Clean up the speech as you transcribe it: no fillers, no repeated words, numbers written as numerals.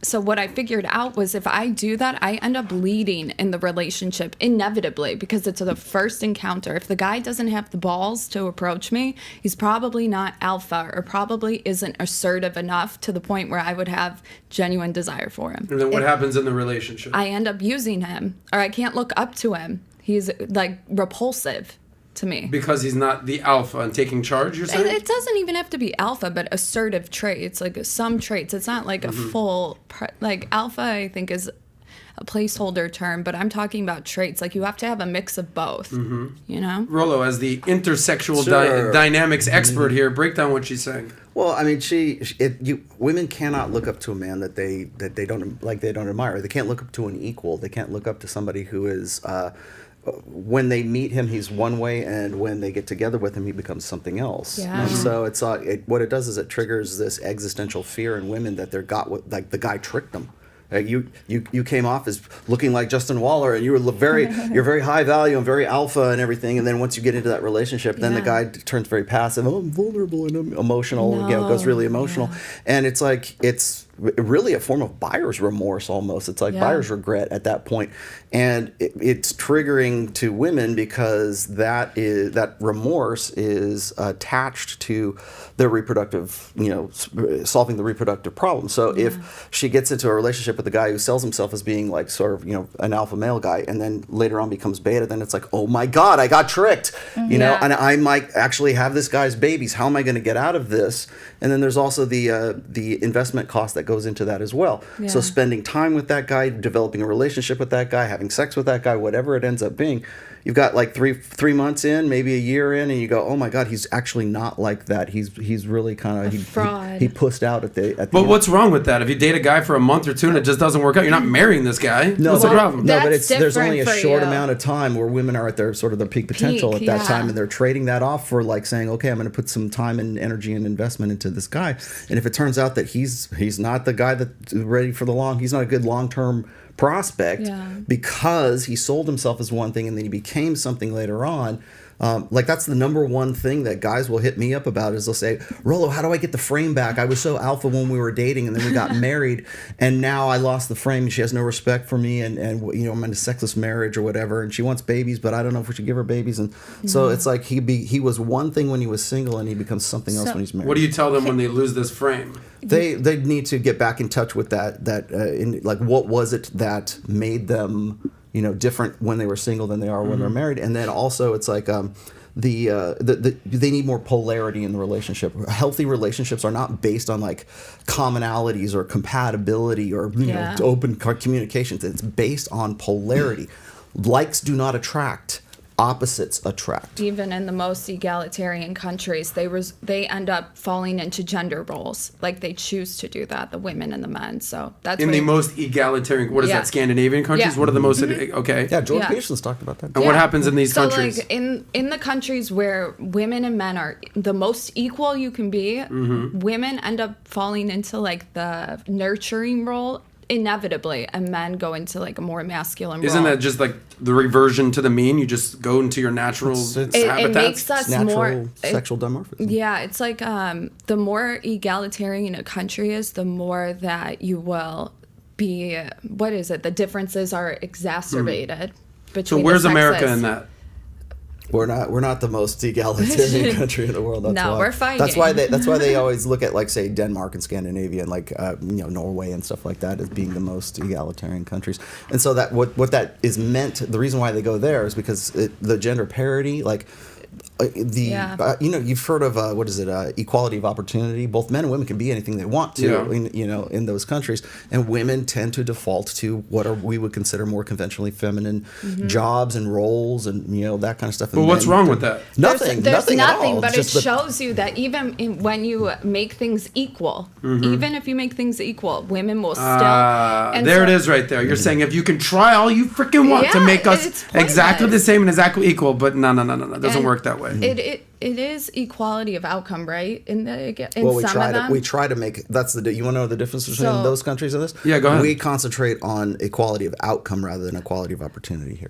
So what I figured out was if I do that, I end up leading in the relationship inevitably because it's the first encounter. If the guy doesn't have the balls to approach me, he's probably not alpha or probably isn't assertive enough to the point where I would have genuine desire for him. And then what happens in the relationship? I end up using him, or I can't look up to him. He's like repulsive to me. Because he's not the alpha and taking charge, you're saying? It doesn't even have to be alpha, but assertive traits, like some traits. It's not like a full, like alpha, I think, is a placeholder term, but I'm talking about traits. Like you have to have a mix of both, you know? Rollo, as the intersexual dynamics expert here, break down what she's saying. Well, I mean, women cannot look up to a man that they don't admire. They can't look up to an equal. They can't look up to somebody who is, when they meet him, he's one way, and when they get together with him, he becomes something else. Yeah. And so it's what it does is it triggers this existential fear in women that like the guy tricked them. You came off as looking like Justin Waller, and you're very high value and very alpha and everything. And then once you get into that relationship, then the guy turns very passive. Oh, I'm vulnerable and I'm emotional. Goes really emotional, and it's like it's really a form of buyer's remorse almost. It's like buyer's regret at that point, and it's triggering to women because that remorse is attached to their reproductive, solving the reproductive problem. So if she gets into a relationship with a guy who sells himself as being like sort of an alpha male guy, and then later on becomes beta, then it's like, oh my God, I got tricked, and I might actually have this guy's babies. How am I going to get out of this? And then there's also the investment cost that goes into that as well. Yeah. So spending time with that guy, developing a relationship with that guy, having sex with that guy, whatever it ends up being, you've got like three months in, maybe a year in, and you go, oh my God, he's actually not like that. He's really kind of fraud. He pussed out at the But end. what's wrong with that? If you date a guy for a month or two and it just doesn't work out, you're not marrying this guy. No, what's the problem? No, but That's there's only a different for short you. amount of time where women are at their sort of their peak potential at that time, and they're trading that off for like saying, okay, I'm going to put some time and energy and investment into this guy. And if it turns out that he's not the guy that's ready for he's not a good long-term prospect because he sold himself as one thing and then he became something later on. Like that's the number one thing that guys will hit me up about is they'll say, Rollo, how do I get the frame back? I was so alpha when we were dating and then we got married and now I lost the frame and she has no respect for me and I'm in a sexless marriage or whatever and she wants babies but I don't know if we should give her babies. And so it's like he was one thing when he was single and he becomes something else when he's married. What do you tell them when they lose this frame? They need to get back in touch with like what was it that made them different when they were single than they are when they're married. And then also it's like they need more polarity in the relationship. Healthy relationships are not based on like commonalities or compatibility or open communications. It's based on polarity. Likes do not attract. Opposites attract. Even in the most egalitarian countries, they end up falling into gender roles. Like they choose to do that, the women and the men. So that's in the most egalitarian. What is that? Scandinavian countries? Yeah. What are the most? Okay. Yeah, George Patience talked about that. And what happens in these countries? Like in the countries where women and men are the most equal you can be, women end up falling into like the nurturing role inevitably, and men go into like a more masculine Isn't role. that just like the reversion to the mean? You just go into your natural habitats? It makes us natural sexual dimorphism. Yeah, it's like the more egalitarian a country is, the more that you will be, the differences are exacerbated between So where's the America sexes. in that? We're not the most egalitarian country in the world. That's No, why. we're fighting. That's why they always look at like say Denmark and Scandinavia and like Norway and stuff like that as being the most egalitarian countries. And so that what that is meant. The reason why they go there is because the gender parity, like you've heard of equality of opportunity. Both men and women can be anything they want to in those countries, and women tend to default to what we would consider more conventionally feminine jobs and roles and that kind of stuff. But what's wrong with that? Nothing. There's nothing at all. but It's it just shows you that even when you make things equal, even if you make things equal, women will still. There it is right there. You're saying if you can try all you freaking want to make us exactly the same and exactly equal, but no. It doesn't work that way. It is equality of outcome, right? We try to make that's the. You want to know the difference between those countries and this? Yeah, go ahead. We concentrate on equality of outcome rather than equality of opportunity here.